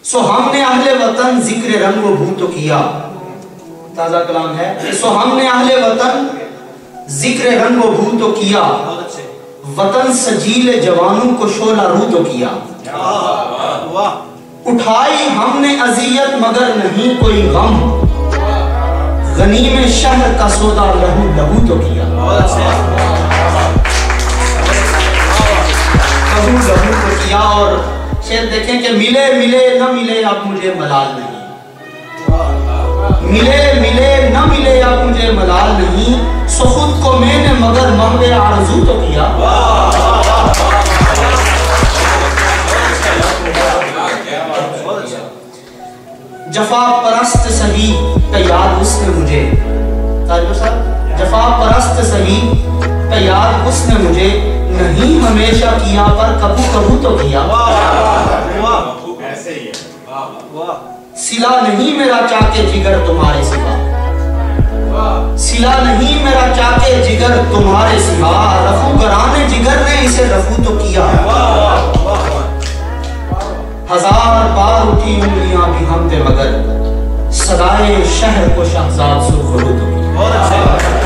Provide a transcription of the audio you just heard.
सो हमने अहले वतन जिक्र रंग व भू तो किया, ताजा कलाम है। सो हमने अहले वतन जिक्र रंग व भू तो किया, वतन सजीले जवानों को शोला रू तो किया। उठाई हमने अजियत मगर नहीं कोई गम, गनीम शहर का सौदा लहू लहू तो किया। लहू लहू तो किया। और शेर देखें कि मिले मिले न मिले अब मुझे मलाल नहीं, मिले मिले न मिले अब मुझे मलाल नहीं, सो खुद को मैंने मगर महवे आरज़ू तो किया। जफा परस्त सही का याद उसने मुझे, जफा परस्त सही का याद उसने मुझे, नहीं हमेशा किया पर कबू कबू तो किया। सिला नहीं मेरा चाके जिगर तुम्हारे सिवा, सिला नहीं मेरा चाके जिगर तुम्हारे सिवा, रफू गराने जिगर ने इसे रफू तो किया। हजार बार उठी उंगलियां भी हमदे मगर, सदाए शहर को शहजाद सुरखरू तो किया।